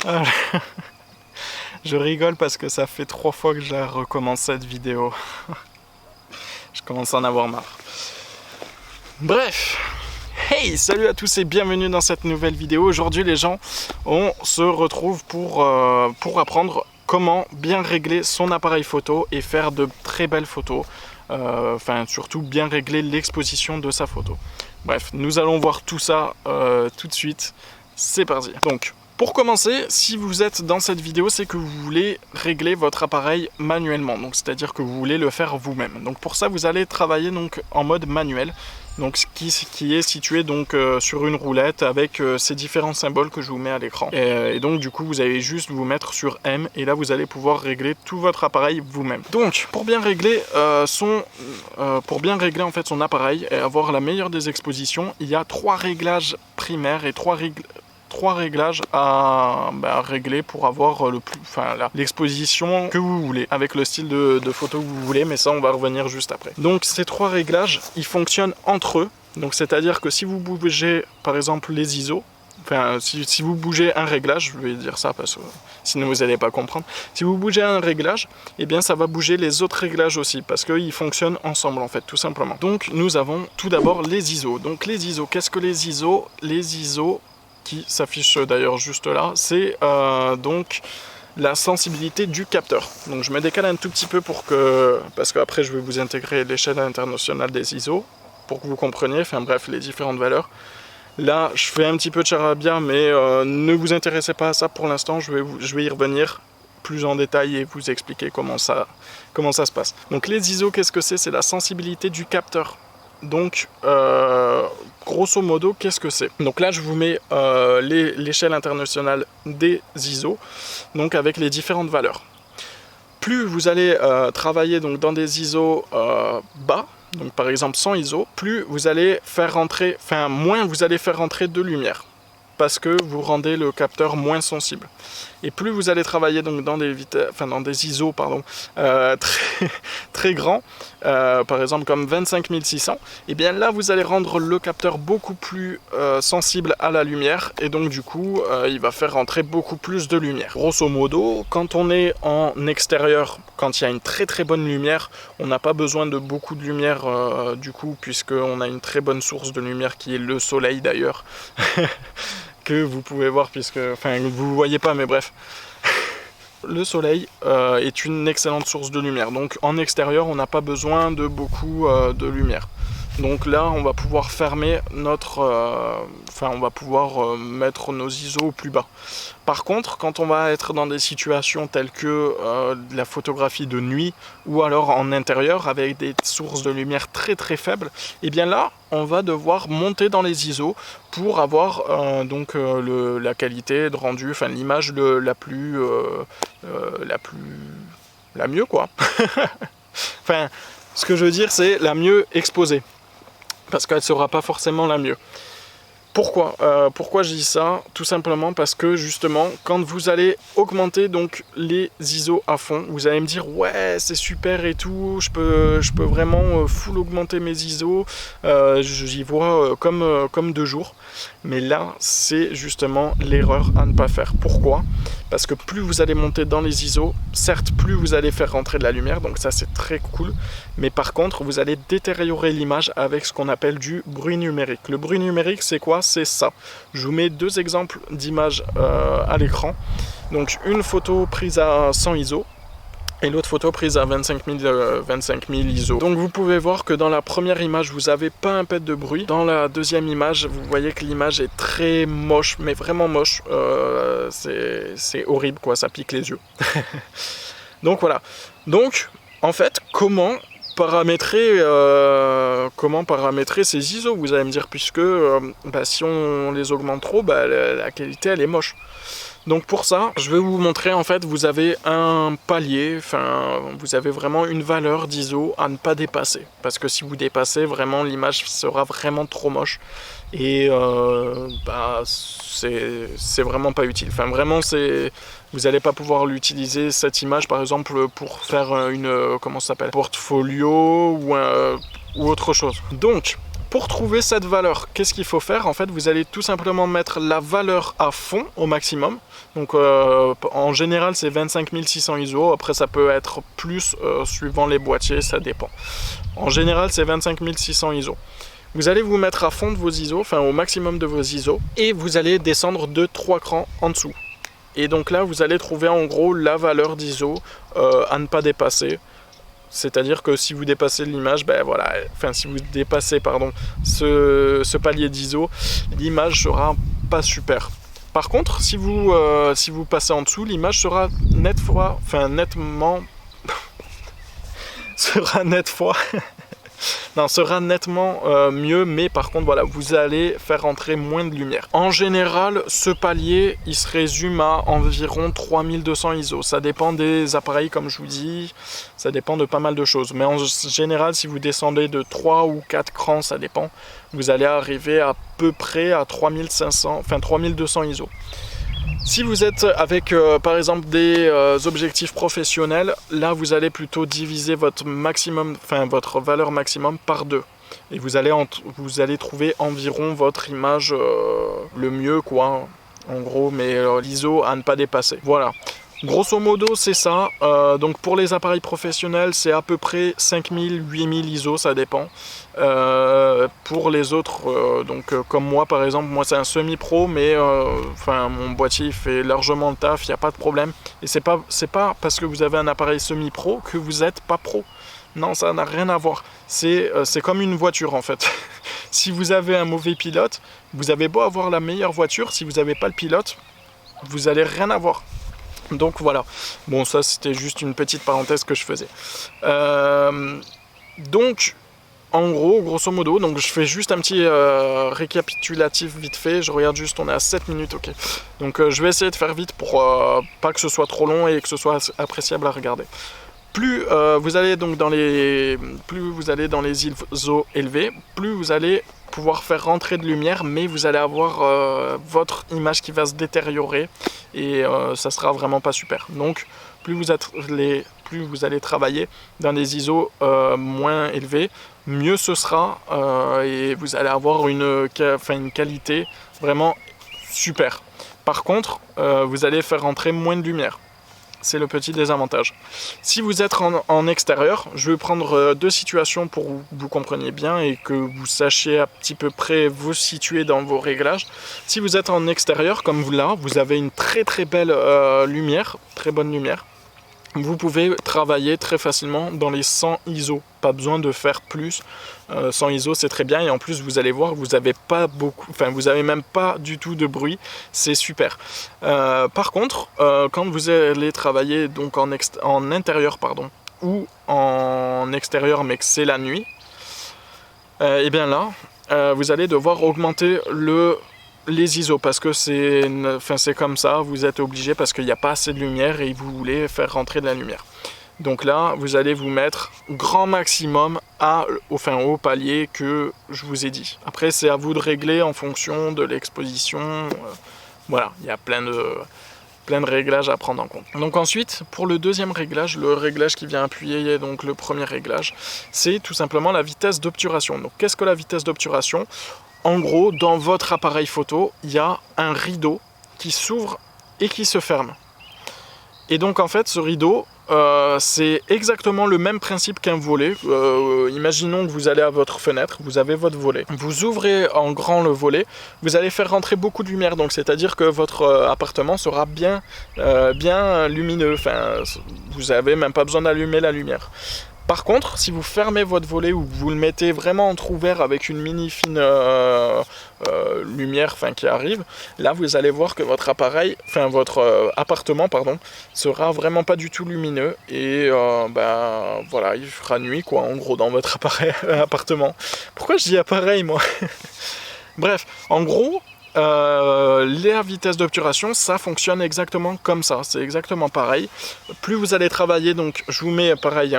Ah, je rigole parce que ça fait 3 fois que je la recommence cette vidéo. Je commence à en avoir marre. Bref, hey, salut à tous et bienvenue dans cette nouvelle vidéo. Aujourd'hui les gens, on se retrouve pour apprendre comment bien régler son appareil photo et faire de très belles photos. Enfin, surtout bien régler l'exposition de sa photo. Bref, nous allons voir tout ça tout de suite. C'est parti. Donc, pour commencer, si vous êtes dans cette vidéo, c'est que vous voulez régler votre appareil manuellement. Donc, c'est-à-dire que vous voulez le faire vous-même. Donc, pour ça, vous allez travailler donc en mode manuel. Donc, ce qui est situé donc sur une roulette avec ces différents symboles que je vous mets à l'écran. Et donc, du coup, vous allez juste vous mettre sur M et là, vous allez pouvoir régler tout votre appareil vous-même. Donc, pour bien régler en fait son appareil et avoir la meilleure des expositions, il y a 3 réglages primaires et 3 réglages à régler pour avoir l'exposition que vous voulez, avec le style de photo que vous voulez, mais ça on va revenir juste après. Donc ces 3 réglages, ils fonctionnent entre eux, donc c'est-à-dire que si vous bougez par exemple les ISO, enfin si vous bougez un réglage, je vais dire ça parce que sinon vous n'allez pas comprendre, si vous bougez un réglage, et bien ça va bouger les autres réglages aussi, parce qu'ils fonctionnent ensemble en fait, tout simplement. Donc nous avons tout d'abord les ISO. Donc les ISO, qu'est-ce que les ISO? Les ISO qui s'affiche d'ailleurs juste là, c'est donc la sensibilité du capteur. Donc je me décale un tout petit peu parce qu'après je vais vous intégrer l'échelle internationale des ISO pour que vous compreniez, enfin bref, les différentes valeurs. Là, je fais un petit peu de charabia, mais ne vous intéressez pas à ça pour l'instant, je vais y revenir plus en détail et vous expliquer comment ça se passe. Donc les ISO, qu'est-ce que c'est? C'est la sensibilité du capteur. Donc, grosso modo, qu'est-ce que c'est? Donc là, je vous mets l'échelle internationale des ISO, donc avec les différentes valeurs. Plus vous allez travailler donc, dans des ISO bas, donc par exemple 100 ISO, plus vous allez faire rentrer, moins vous allez faire rentrer de lumière, parce que vous rendez le capteur moins sensible. Et plus vous allez travailler donc dans des ISO très grands, par exemple comme 25600, et bien là vous allez rendre le capteur beaucoup plus sensible à la lumière, et donc du coup il va faire rentrer beaucoup plus de lumière. Grosso modo, quand on est en extérieur, quand il y a une très bonne lumière, on n'a pas besoin de beaucoup de lumière du coup, puisqu'on a une très bonne source de lumière qui est le soleil d'ailleurs. Que vous pouvez voir vous ne voyez pas, mais bref. Le soleil est une excellente source de lumière, donc en extérieur on n'a pas besoin de beaucoup de lumière. Donc là on va pouvoir fermer on va pouvoir mettre nos ISO au plus bas. Par contre, quand on va être dans des situations telles que la photographie de nuit ou alors en intérieur avec des sources de lumière très faibles, et bien là on va devoir monter dans les ISO pour avoir la qualité de rendu, l'image la mieux quoi. Ce que je veux dire, c'est la mieux exposée, parce qu'elle ne sera pas forcément la mieux. Pourquoi je dis ça? Tout simplement parce que justement, quand vous allez augmenter donc les ISO à fond, vous allez me dire ouais c'est super et tout, je peux vraiment full augmenter mes ISO, j'y vois comme 2 jours. Mais là, c'est justement l'erreur à ne pas faire. Pourquoi? Parce que plus vous allez monter dans les ISO, certes, plus vous allez faire rentrer de la lumière, donc ça c'est très cool, mais par contre, vous allez détériorer l'image avec ce qu'on appelle du bruit numérique. Le bruit numérique, c'est quoi? C'est ça. Je vous mets 2 exemples d'images à l'écran. Donc une photo prise à 100 ISO, et l'autre photo prise à 25 000 ISO. Donc vous pouvez voir que dans la première image, vous n'avez pas un pet de bruit. Dans la deuxième image, vous voyez que l'image est très moche, mais vraiment moche. C'est horrible, quoi, ça pique les yeux. Donc voilà. Donc, en fait, comment paramétrer ces ISO, vous allez me dire, puisque si on les augmente trop, la qualité, elle est moche. Donc pour ça, je vais vous montrer, en fait, vous avez un palier, vous avez vraiment une valeur d'ISO à ne pas dépasser. Parce que si vous dépassez, vraiment, l'image sera vraiment trop moche. Et c'est vraiment pas utile. Vous n'allez pas pouvoir l'utiliser, cette image, par exemple, pour faire portfolio ou autre chose. Donc, Pour trouver cette valeur, qu'est-ce qu'il faut faire? En fait, vous allez tout simplement mettre la valeur à fond au maximum. Donc en général, c'est 25 600 ISO. Après, ça peut être plus suivant les boîtiers, ça dépend. En général, c'est 25 600 ISO. Vous allez vous mettre à fond de vos ISO, enfin au maximum de vos ISO, et vous allez descendre de 3 crans en dessous. Et donc là, vous allez trouver en gros la valeur d'ISO à ne pas dépasser. C'est-à-dire que si vous dépassez l'image, ben voilà, enfin si vous dépassez pardon, ce palier d'ISO, l'image sera pas super. Par contre, si vous passez en dessous, l'image sera nettement sera nettement mieux, mais par contre voilà, vous allez faire entrer moins de lumière. En général, ce palier il se résume à environ 3200 ISO. Ça dépend des appareils, comme je vous dis, ça dépend de pas mal de choses, mais en général, si vous descendez de 3 ou 4 crans, ça dépend, vous allez arriver à peu près à 3200 ISO. Si vous êtes avec par exemple des objectifs professionnels, là vous allez plutôt diviser votre valeur maximum par 2. Et vous allez trouver environ votre image le mieux quoi, en gros, mais l'ISO à ne pas dépasser. Voilà. Grosso modo, c'est ça. Donc pour les appareils professionnels, c'est à peu près 5000, 8000 ISO, ça dépend. Pour les autres, comme moi par exemple, moi c'est un semi-pro, mais mon boîtier il fait largement le taf, il n'y a pas de problème. Et c'est pas parce que vous avez un appareil semi-pro que vous n'êtes pas pro. Non, ça n'a rien à voir. C'est comme une voiture en fait. Si vous avez un mauvais pilote, vous avez beau avoir la meilleure voiture, si vous n'avez pas le pilote, vous n'allez rien avoir. Donc voilà, bon ça c'était juste une petite parenthèse que je faisais. Donc en gros, grosso modo, donc je fais juste un petit récapitulatif vite fait, je regarde juste, on est à 7 minutes, ok. Donc je vais essayer de faire vite pour pas que ce soit trop long et que ce soit appréciable à regarder. Plus vous allez dans les ISO élevés, plus vous allez pouvoir faire rentrer de lumière, mais vous allez avoir votre image qui va se détériorer et ça sera vraiment pas super. Donc plus vous allez travailler dans des ISO moins élevés, mieux ce sera et vous allez avoir une qualité vraiment super. Par contre, vous allez faire rentrer moins de lumière. C'est le petit désavantage. Si vous êtes en extérieur, je vais prendre deux situations pour que vous compreniez bien et que vous sachiez à petit peu près vous situer dans vos réglages. Si vous êtes en extérieur, comme là, vous avez une très très belle lumière, très bonne lumière. Vous pouvez travailler très facilement dans les 100 ISO. Pas besoin de faire plus. 100 ISO, c'est très bien. Et en plus, vous allez voir, vous n'avez pas vous avez même pas du tout de bruit. C'est super. Par contre, quand vous allez travailler donc en intérieur, ou en extérieur, mais que c'est la nuit, et bien là, vous allez devoir augmenter les ISO parce que c'est comme ça, vous êtes obligé parce qu'il n'y a pas assez de lumière et vous voulez faire rentrer de la lumière. Donc là, vous allez vous mettre grand maximum au palier que je vous ai dit. Après, c'est à vous de régler en fonction de l'exposition. Voilà, il y a plein de réglages à prendre en compte. Donc ensuite, pour le deuxième réglage, le réglage qui vient appuyer donc le premier réglage, c'est tout simplement la vitesse d'obturation. Donc qu'est-ce que la vitesse d'obturation ? En gros, dans votre appareil photo, il y a un rideau qui s'ouvre et qui se ferme. Et donc en fait, ce rideau, c'est exactement le même principe qu'un volet. Imaginons que vous allez à votre fenêtre, vous avez votre volet. Vous ouvrez en grand le volet, vous allez faire rentrer beaucoup de lumière. Donc c'est-à-dire que votre appartement sera bien lumineux. Enfin, vous n'avez même pas besoin d'allumer la lumière. Par contre, si vous fermez votre volet ou vous le mettez vraiment entrouvert avec une mini fine lumière qui arrive, là vous allez voir que votre appartement sera vraiment pas du tout lumineux et voilà, il fera nuit quoi en gros dans votre appartement. Pourquoi je dis appareil moi? Bref, en gros, la vitesse d'obturation, ça fonctionne exactement comme ça, c'est exactement pareil. Plus vous allez travailler, donc je vous mets pareil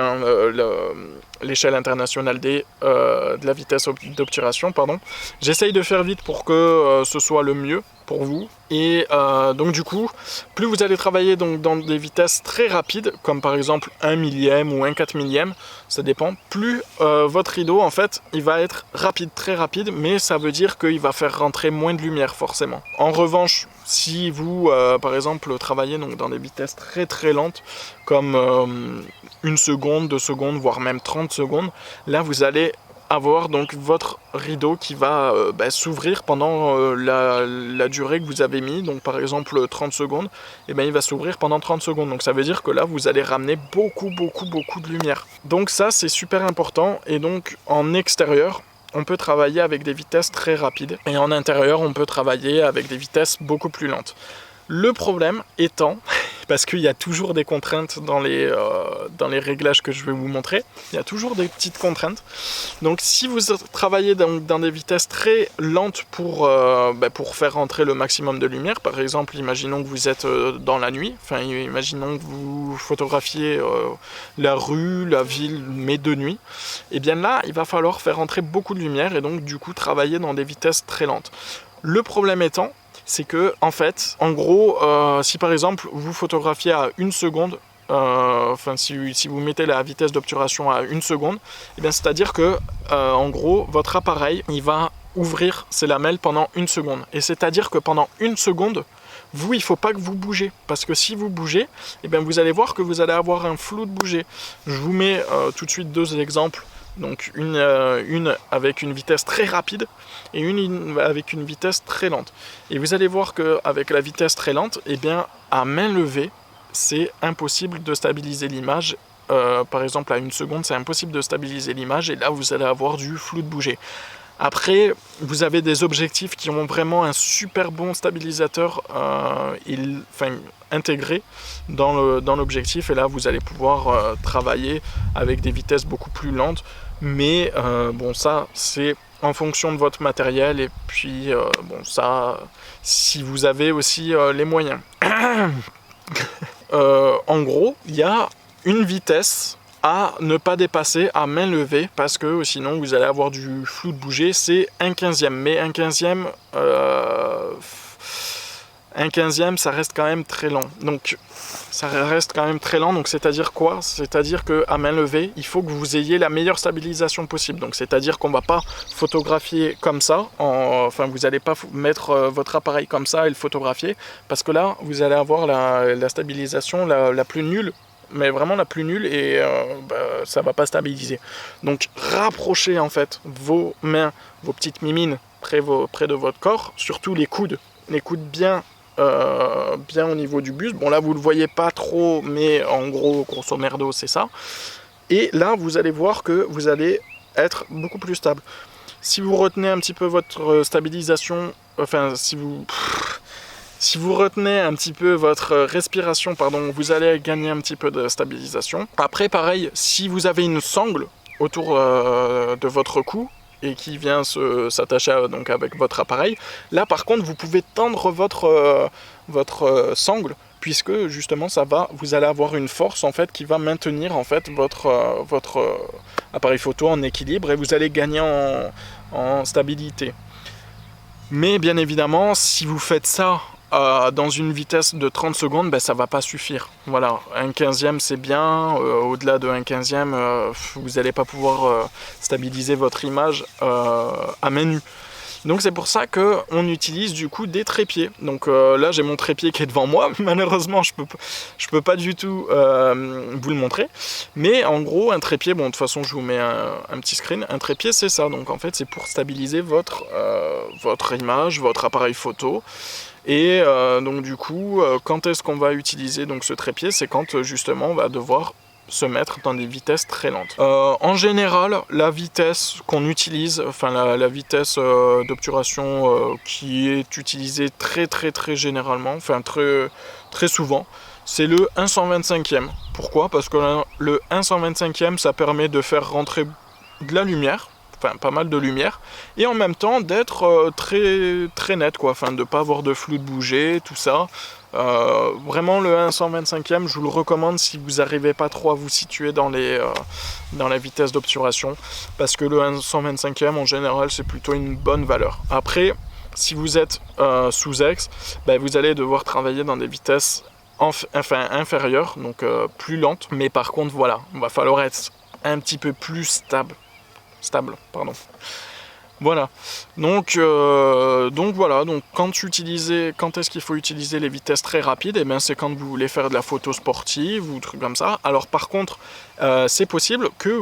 l'échelle internationale de la vitesse d'obturation, J'essaye de faire vite pour que ce soit le mieux pour vous Et donc du coup, plus vous allez travailler donc, dans des vitesses très rapides, comme par exemple 1 millième ou 1/4 millième, ça dépend, plus votre rideau en fait, il va être rapide, très rapide, mais ça veut dire qu'il va faire rentrer moins de lumière forcément. En revanche, si vous, par exemple, travaillez donc, dans des vitesses très très lentes, comme 1 seconde, 2 secondes, voire même 30 secondes, là vous allez avoir donc votre rideau qui va s'ouvrir pendant la durée que vous avez mis, donc par exemple 30 secondes, et ben il va s'ouvrir pendant 30 secondes, donc ça veut dire que là vous allez ramener beaucoup de lumière. Donc ça c'est super important, et donc en extérieur, on peut travailler avec des vitesses très rapides, et en intérieur on peut travailler avec des vitesses beaucoup plus lentes. Le problème étant, parce qu'il y a toujours des contraintes dans les réglages que je vais vous montrer, il y a toujours des petites contraintes. Donc si vous travaillez dans des vitesses très lentes pour faire rentrer le maximum de lumière, par exemple, imaginons que vous êtes dans la nuit, enfin imaginons que vous photographiez la rue, la ville, mais de nuit, et bien là, il va falloir faire rentrer beaucoup de lumière et donc du coup travailler dans des vitesses très lentes. Le problème étant, c'est que, en fait, en gros, si par exemple vous photographiez à 1 seconde, si vous mettez la vitesse d'obturation à 1 seconde, et bien c'est-à-dire que, en gros, votre appareil, il va ouvrir ses lamelles pendant 1 seconde. Et c'est-à-dire que pendant 1 seconde, vous, il ne faut pas que vous bougez, parce que si vous bougez, et bien vous allez voir que vous allez avoir un flou de bouger. Je vous mets tout de suite 2 exemples. Donc une avec une vitesse très rapide et une avec une vitesse très lente. Et vous allez voir qu'avec la vitesse très lente, eh bien, à main levée, c'est impossible de stabiliser l'image. Par exemple, à 1 seconde, c'est impossible de stabiliser l'image et là, vous allez avoir du flou de bouger. Après, vous avez des objectifs qui ont vraiment un super bon stabilisateur intégré dans l'objectif, et là vous allez pouvoir travailler avec des vitesses beaucoup plus lentes, mais bon, ça c'est en fonction de votre matériel, et puis bon, ça si vous avez aussi les moyens. En gros, il y a une vitesse à ne pas dépasser à main levée, parce que sinon vous allez avoir du flou de bouger, c'est 1/15, mais 1/15, ça reste quand même très lent. Donc ça reste quand même très lent, donc c'est-à-dire quoi? C'est-à-dire qu'à main levée, il faut que vous ayez la meilleure stabilisation possible. Donc c'est-à-dire qu'on ne va pas photographier comme ça, vous n'allez pas mettre votre appareil comme ça et le photographier, parce que là, vous allez avoir la stabilisation la plus nulle, mais vraiment la plus nulle, et ça va pas stabiliser. Donc rapprochez en fait vos mains, vos petites mimines près de votre corps, surtout les coudes bien au niveau du buste. Bon là vous le voyez pas trop, mais en gros grosso merdo c'est ça. Et là vous allez voir que vous allez être beaucoup plus stable. Si vous retenez un petit peu votre stabilisation, si vous retenez un petit peu votre respiration, vous allez gagner un petit peu de stabilisation. Après, pareil, si vous avez une sangle autour de votre cou et qui vient s'attacher donc avec votre appareil, là par contre, vous pouvez tendre votre sangle, puisque justement vous allez avoir une force en fait qui va maintenir en fait votre appareil photo en équilibre, et vous allez gagner en stabilité. Mais bien évidemment, si vous faites ça dans une vitesse de 30 secondes, ça va pas suffire. Voilà, 1/15 c'est bien, au-delà de 1/15, vous n'allez pas pouvoir stabiliser votre image à main nue. Donc c'est pour ça qu'on utilise du coup des trépieds. Donc là j'ai mon trépied qui est devant moi, malheureusement je peux pas du tout vous le montrer. Mais en gros un trépied, bon de toute façon je vous mets un petit screen, un trépied c'est ça. Donc en fait c'est pour stabiliser votre image, votre appareil photo. Et donc du coup, quand est-ce qu'on va utiliser donc ce trépied? C'est quand justement on va devoir se mettre dans des vitesses très lentes. En général, la vitesse qu'on utilise, la vitesse d'obturation qui est utilisée très généralement, très souvent, c'est le 1/125e. Pourquoi? Parce que le 1/125e, ça permet de faire rentrer de la lumière, pas mal de lumière, et en même temps d'être très net, quoi, de ne pas avoir de flou de bouger, tout ça. Vraiment le 1/125e, je vous le recommande si vous n'arrivez pas trop à vous situer dans la vitesse d'obturation, parce que le 1/125e en général c'est plutôt une bonne valeur. Après si vous êtes sous X, vous allez devoir travailler dans des vitesses inférieures, donc plus lentes. Mais par contre, voilà, il va falloir être un petit peu plus stable, pardon. Voilà, donc voilà, donc quand est-ce qu'il faut utiliser les vitesses très rapides, et bien c'est quand vous voulez faire de la photo sportive ou trucs comme ça. Alors par contre, c'est possible que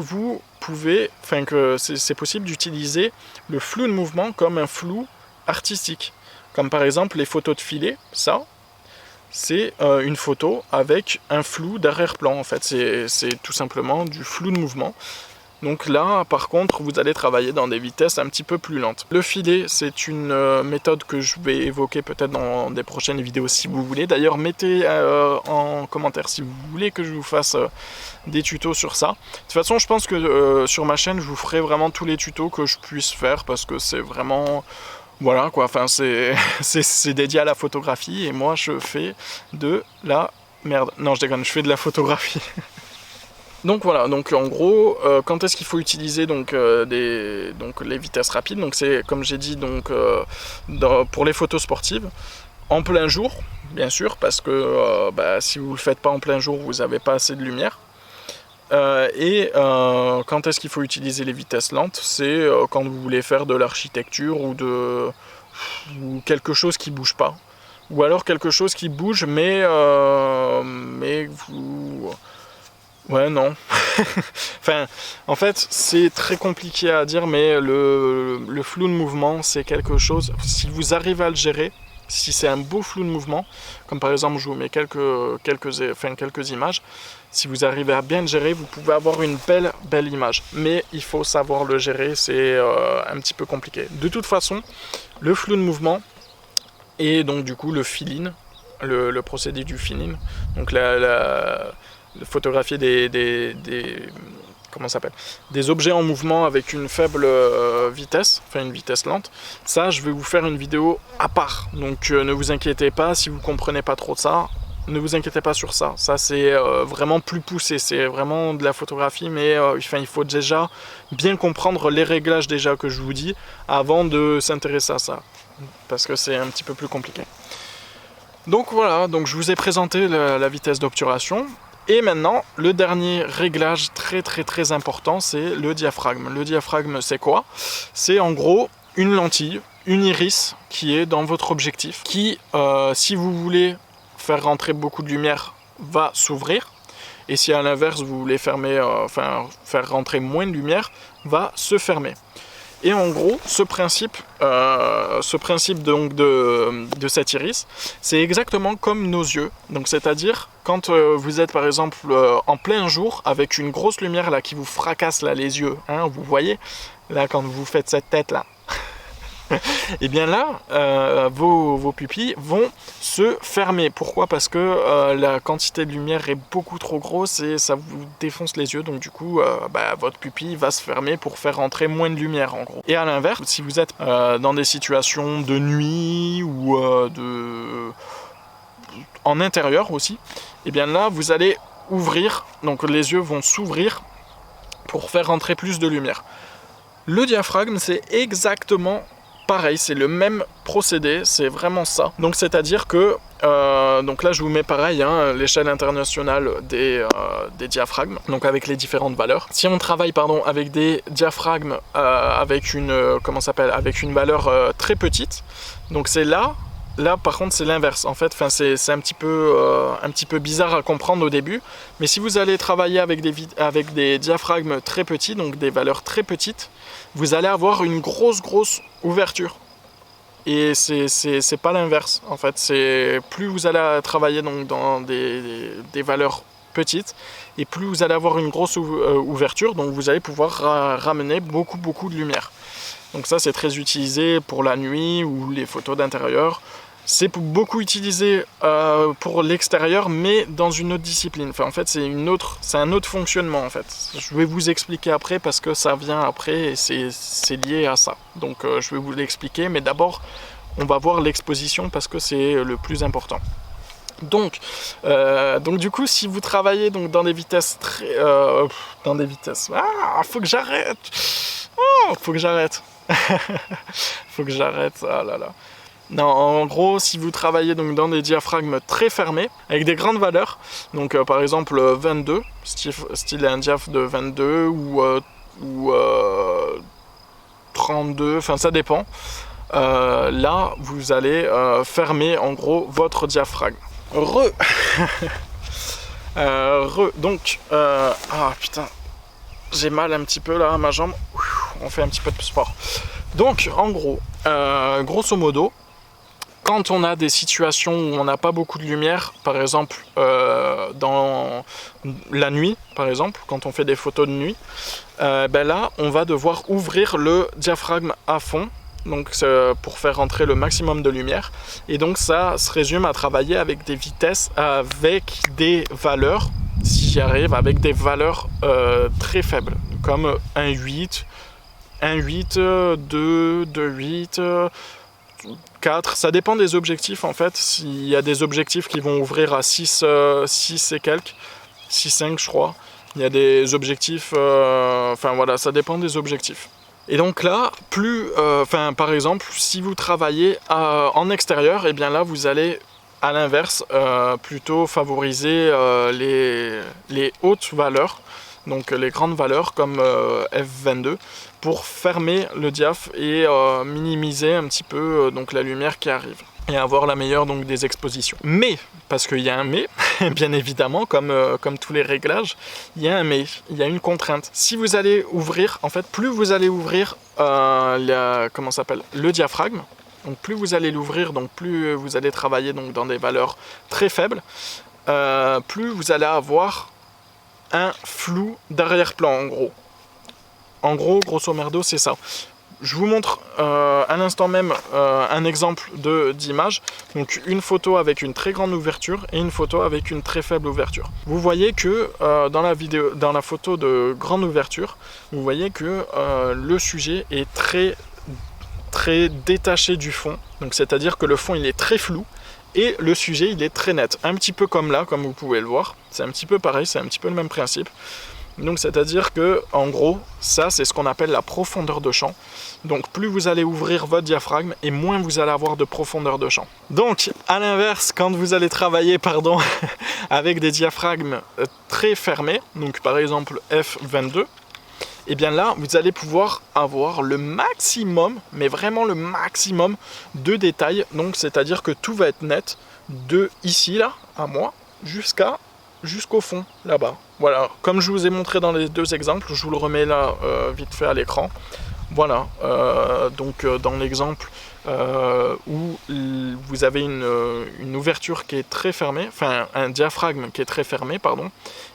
c'est possible d'utiliser le flou de mouvement comme un flou artistique. Comme par exemple les photos de filet, ça, c'est une photo avec un flou d'arrière-plan en fait, c'est tout simplement du flou de mouvement. Donc là, par contre, vous allez travailler dans des vitesses un petit peu plus lentes. Le filet, c'est une méthode que je vais évoquer peut-être dans des prochaines vidéos si vous voulez. D'ailleurs, mettez en commentaire si vous voulez que je vous fasse des tutos sur ça. De toute façon, je pense que sur ma chaîne, je vous ferai vraiment tous les tutos que je puisse faire parce que c'est vraiment... Voilà quoi, enfin c'est dédié à la photographie et moi je fais de la... Merde, non je déconne, je fais de la photographie. Donc voilà, donc en gros, quand est-ce qu'il faut utiliser les vitesses rapides? Donc c'est comme j'ai dit pour les photos sportives, en plein jour, bien sûr, parce que si vous ne le faites pas en plein jour, vous n'avez pas assez de lumière. Quand est-ce qu'il faut utiliser les vitesses lentes? C'est quand vous voulez faire de l'architecture ou quelque chose qui bouge pas. Ou alors quelque chose qui bouge mais vous... Ouais, non. Enfin, en fait, c'est très compliqué à dire, mais le flou de mouvement, c'est quelque chose... Si vous arrivez à le gérer, si c'est un beau flou de mouvement, comme par exemple, je vous mets quelques images, si vous arrivez à bien le gérer, vous pouvez avoir une belle image. Mais il faut savoir le gérer, c'est un petit peu compliqué. De toute façon, le flou de mouvement et donc du coup le fill-in, le procédé du fill-in, donc photographier comment ça s'appelle, des objets en mouvement avec une faible vitesse, enfin une vitesse lente, ça je vais vous faire une vidéo à part, donc ne vous inquiétez pas si vous comprenez pas trop de ça, ne vous inquiétez pas sur ça, ça c'est vraiment plus poussé, c'est vraiment de la photographie, mais il faut déjà bien comprendre les réglages déjà que je vous dis avant de s'intéresser à ça, parce que c'est un petit peu plus compliqué. Donc voilà, donc je vous ai présenté la vitesse d'obturation. Et maintenant, le dernier réglage très important, c'est le diaphragme. Le diaphragme, c'est quoi? C'est en gros une lentille, une iris qui est dans votre objectif, qui, si vous voulez faire rentrer beaucoup de lumière, va s'ouvrir. Et si à l'inverse, vous voulez faire rentrer moins de lumière, va se fermer. Et en gros, ce principe donc de cette iris, c'est exactement comme nos yeux. Donc c'est-à-dire quand vous êtes par exemple en plein jour avec une grosse lumière là qui vous fracasse là les yeux, hein, vous voyez là quand vous faites cette tête là. Et bien là, vos pupilles vont se fermer. Pourquoi? Parce que la quantité de lumière est beaucoup trop grosse et ça vous défonce les yeux. Donc du coup, votre pupille va se fermer pour faire rentrer moins de lumière en gros. Et à l'inverse, si vous êtes dans des situations de nuit ou en intérieur aussi, et bien là, vous allez ouvrir, donc les yeux vont s'ouvrir pour faire rentrer plus de lumière. Le diaphragme, c'est exactement pareil, c'est le même procédé, c'est vraiment ça. Donc c'est-à-dire que, donc là je vous mets pareil, hein, l'échelle internationale des diaphragmes, donc avec les différentes valeurs. Si on travaille avec des diaphragmes avec une valeur très petite, donc c'est là par contre c'est l'inverse en fait, c'est un petit peu bizarre à comprendre au début, mais si vous allez travailler avec des diaphragmes très petits, donc des valeurs très petites, vous allez avoir une grosse ouverture. Et c'est pas l'inverse en fait, c'est plus vous allez travailler donc dans des valeurs petites et plus vous allez avoir une grosse ouverture, donc vous allez pouvoir ramener beaucoup de lumière. Donc ça c'est très utilisé pour la nuit ou les photos d'intérieur. C'est beaucoup utilisé pour l'extérieur, mais dans une autre discipline. Enfin, en fait, c'est un autre fonctionnement, en fait. Je vais vous expliquer après, parce que ça vient après, et c'est lié à ça. Donc, je vais vous l'expliquer, mais d'abord, on va voir l'exposition, parce que c'est le plus important. Donc du coup, si vous travaillez donc, dans des vitesses faut que j'arrête. faut que j'arrête. Faut que j'arrête, ah là là. Non, en gros, si vous travaillez donc dans des diaphragmes très fermés, avec des grandes valeurs, donc par exemple 22, style un diaph de 22 ou 32, enfin ça dépend. Là, vous allez fermer en gros votre diaphragme. Donc, ah putain, j'ai mal un petit peu là à ma jambe. On fait un petit peu de sport. Donc, en gros, grosso modo, quand on a des situations où on n'a pas beaucoup de lumière, par exemple dans la nuit, par exemple, quand on fait des photos de nuit, ben là, on va devoir ouvrir le diaphragme à fond, donc pour faire rentrer le maximum de lumière. Et donc ça se résume à travailler avec des vitesses, avec des valeurs, si j'y arrive, avec des valeurs très faibles, comme 1,8, 1,8, 2, 2,8, 4, ça dépend des objectifs en fait. S'il y a des objectifs qui vont ouvrir à 6 et quelques, 6,5 je crois. Il y a des objectifs, enfin voilà, ça dépend des objectifs. Et donc là, par exemple, si vous travaillez en extérieur, et bien là vous allez à l'inverse plutôt favoriser les hautes valeurs, donc les grandes valeurs comme F22, pour fermer le diaph et minimiser un petit peu donc la lumière qui arrive et avoir la meilleure donc des expositions. Mais, parce qu'il y a un mais, bien évidemment, comme tous les réglages, il y a un mais, il y a une contrainte. Si vous allez ouvrir, en fait, plus vous allez ouvrir le diaphragme, donc plus vous allez l'ouvrir, donc plus vous allez travailler donc dans des valeurs très faibles, plus vous allez avoir un flou d'arrière-plan en gros. En gros, grosso merdo, c'est ça. Je vous montre à l'instant même un exemple d'image. Donc une photo avec une très grande ouverture et une photo avec une très faible ouverture. Vous voyez que dans la photo de grande ouverture, vous voyez que le sujet est très détaché du fond. Donc c'est-à-dire que le fond il est très flou et le sujet il est très net. Un petit peu comme là, comme vous pouvez le voir. C'est un petit peu pareil, c'est un petit peu le même principe. Donc c'est-à-dire que en gros, ça c'est ce qu'on appelle la profondeur de champ. Donc plus vous allez ouvrir votre diaphragme et moins vous allez avoir de profondeur de champ. Donc à l'inverse, quand vous allez travailler avec des diaphragmes très fermés, donc par exemple F22, et bien là vous allez pouvoir avoir le maximum, mais vraiment le maximum de détails. Donc c'est-à-dire que tout va être net de ici là à moi jusqu'au fond là-bas. Voilà, comme je vous ai montré dans les deux exemples, je vous le remets là vite fait à l'écran. Voilà, donc dans l'exemple où vous avez une ouverture qui est très fermée, enfin un diaphragme qui est très fermé, pardon,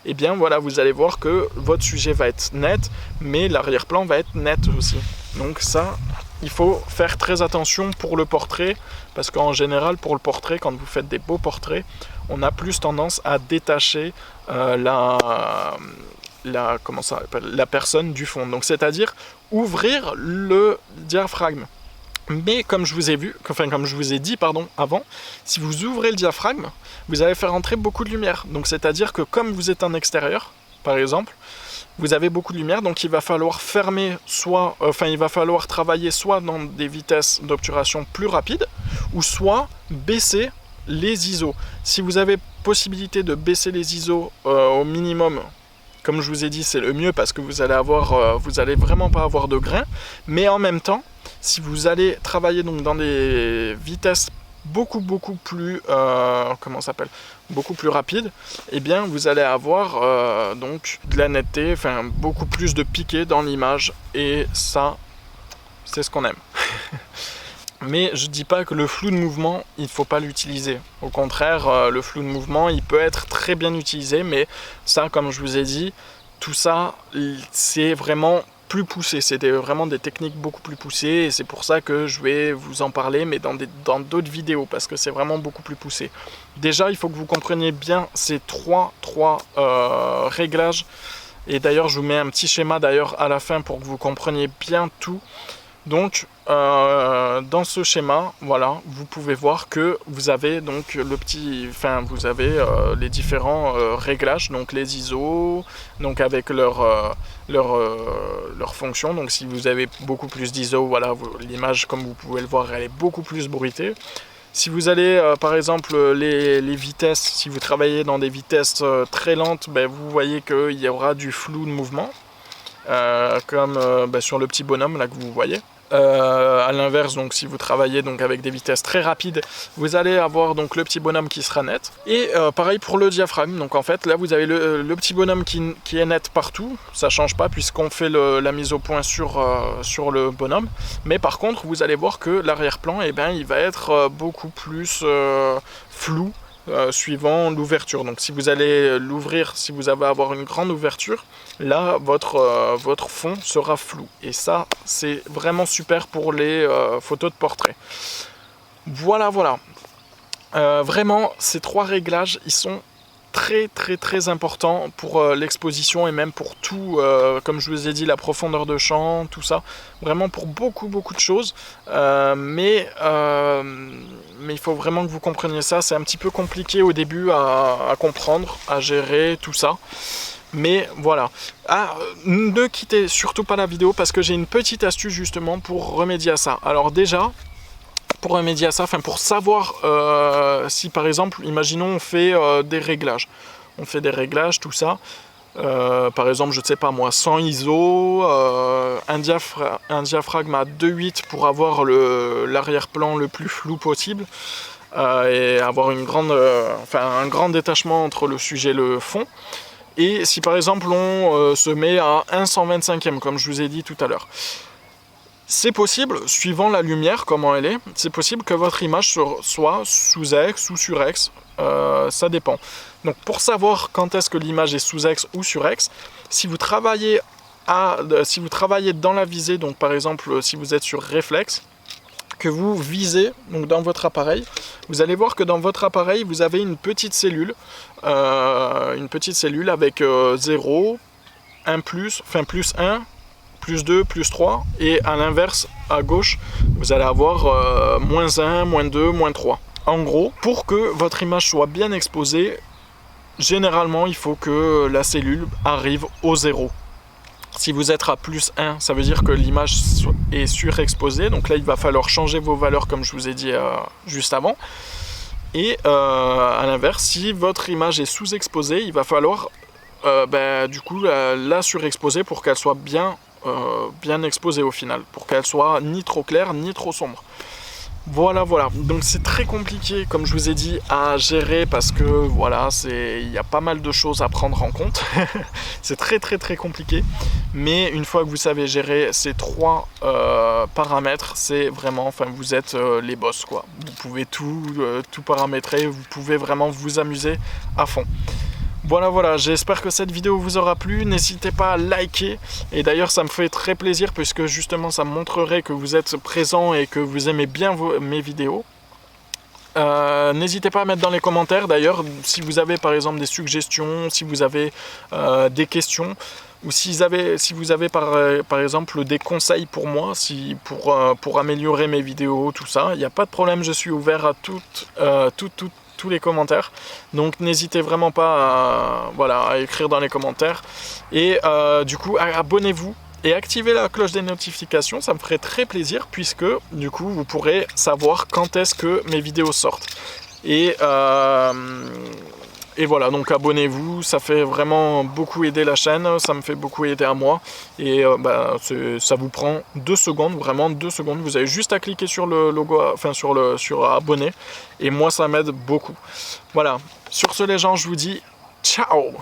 et bien voilà, vous allez voir que votre sujet va être net, mais l'arrière-plan va être net aussi. Donc ça, il faut faire très attention pour le portrait, parce qu'en général, pour le portrait, quand vous faites des beaux portraits, on a plus tendance à détacher la personne du fond. Donc c'est-à-dire ouvrir le diaphragme. Mais comme je vous ai dit avant, si vous ouvrez le diaphragme, vous allez faire entrer beaucoup de lumière. Donc c'est-à-dire que comme vous êtes en extérieur, par exemple, vous avez beaucoup de lumière, donc il va falloir il va falloir travailler soit dans des vitesses d'obturation plus rapides, ou soit baisser les ISO. Si vous avez possibilité de baisser les ISO au minimum, comme je vous ai dit, c'est le mieux parce que vous allez vraiment pas avoir de grains, mais en même temps, si vous allez travailler donc dans des vitesses beaucoup plus beaucoup plus rapides, et bien vous allez avoir donc de la netteté, enfin beaucoup plus de piqué dans l'image, et ça c'est ce qu'on aime. Mais je dis pas que le flou de mouvement, il faut pas l'utiliser. Au contraire, le flou de mouvement, il peut être très bien utilisé, mais ça, comme je vous ai dit, tout ça, c'est vraiment plus poussé. C'est vraiment des techniques beaucoup plus poussées, et c'est pour ça que je vais vous en parler, mais dans d'autres vidéos, parce que c'est vraiment beaucoup plus poussé. Déjà, il faut que vous compreniez bien ces trois réglages, et d'ailleurs, je vous mets un petit schéma d'ailleurs à la fin pour que vous compreniez bien tout. Donc dans ce schéma, voilà, vous pouvez voir que vous avez donc vous avez les différents réglages, donc les ISO, donc avec leur fonction. Donc si vous avez beaucoup plus d'ISO, voilà, l'image comme vous pouvez le voir, elle est beaucoup plus bruitée. Si vous allez par exemple les vitesses, si vous travaillez dans des vitesses très lentes, ben, vous voyez qu'il y aura du flou de mouvement, comme sur le petit bonhomme là que vous voyez. À l'inverse, donc si vous travaillez donc avec des vitesses très rapides, vous allez avoir donc le petit bonhomme qui sera net. Et pareil pour le diaphragme. Donc en fait là vous avez le petit bonhomme qui est net partout. Ça change pas puisqu'on fait la mise au point sur le bonhomme. Mais par contre vous allez voir que l'arrière-plan, eh ben, il va être beaucoup plus flou. Suivant l'ouverture. Donc si vous allez l'ouvrir, si vous allez avoir une grande ouverture, là votre fond sera flou. Et ça c'est vraiment super pour les photos de portrait. Voilà. Vraiment ces trois réglages, ils sont très importants pour l'exposition et même pour tout, comme je vous ai dit, la profondeur de champ, tout ça, vraiment pour beaucoup de choses, mais il faut vraiment que vous compreniez ça. C'est un petit peu compliqué au début à comprendre, à gérer tout ça, mais voilà. Ne quittez surtout pas la vidéo parce que j'ai une petite astuce justement pour remédier à ça. Alors déjà, pour remédier à ça, pour savoir si par exemple, imaginons on fait des réglages, tout ça, par exemple, je ne sais pas moi, 100 ISO, un diaphragme à 2.8 pour avoir l'arrière-plan le plus flou possible, et avoir un grand détachement entre le sujet et le fond. Et si par exemple on se met à 1/125e, comme je vous ai dit tout à l'heure, c'est possible, suivant la lumière, comment elle est, c'est possible que votre image soit sous-ex ou sur-ex, ça dépend. Donc pour savoir quand est-ce que l'image est sous-ex ou sur-ex, si vous travaillez dans la visée, donc par exemple si vous êtes sur réflexe, que vous visez donc dans votre appareil, vous allez voir que dans votre appareil, vous avez une petite cellule avec 0, 1+, plus 1, plus 2, plus 3, et à l'inverse, à gauche, vous allez avoir -1, -2, -3. En gros, pour que votre image soit bien exposée, généralement, il faut que la cellule arrive au 0. Si vous êtes à +1, ça veut dire que l'image est surexposée, donc là, il va falloir changer vos valeurs, comme je vous ai dit juste avant. Et à l'inverse, si votre image est sous-exposée, il va falloir du coup la surexposer pour qu'elle soit bien exposée au final, pour qu'elle soit ni trop claire ni trop sombre. Voilà, donc c'est très compliqué, comme je vous ai dit, à gérer parce que voilà, il y a pas mal de choses à prendre en compte. C'est très compliqué, mais une fois que vous savez gérer ces trois paramètres, c'est vraiment, vous êtes les boss quoi. Vous pouvez tout paramétrer, vous pouvez vraiment vous amuser à fond. Voilà, j'espère que cette vidéo vous aura plu, n'hésitez pas à liker, et d'ailleurs ça me fait très plaisir puisque justement ça me montrerait que vous êtes présent et que vous aimez bien mes vidéos. N'hésitez pas à mettre dans les commentaires d'ailleurs si vous avez par exemple des suggestions, si vous avez des questions, ou si vous avez par exemple des conseils pour moi, pour améliorer mes vidéos, tout ça, il n'y a pas de problème, je suis ouvert à tous les commentaires, donc n'hésitez vraiment pas à écrire dans les commentaires, et du coup abonnez-vous et activez la cloche des notifications, ça me ferait très plaisir puisque du coup vous pourrez savoir quand est-ce que mes vidéos sortent, et voilà, donc abonnez-vous, ça fait vraiment beaucoup aider la chaîne, ça me fait beaucoup aider à moi, et ça vous prend 2 secondes, vraiment 2 secondes, vous avez juste à cliquer sur le logo, sur abonner, et moi ça m'aide beaucoup. Voilà, sur ce les gens, je vous dis ciao.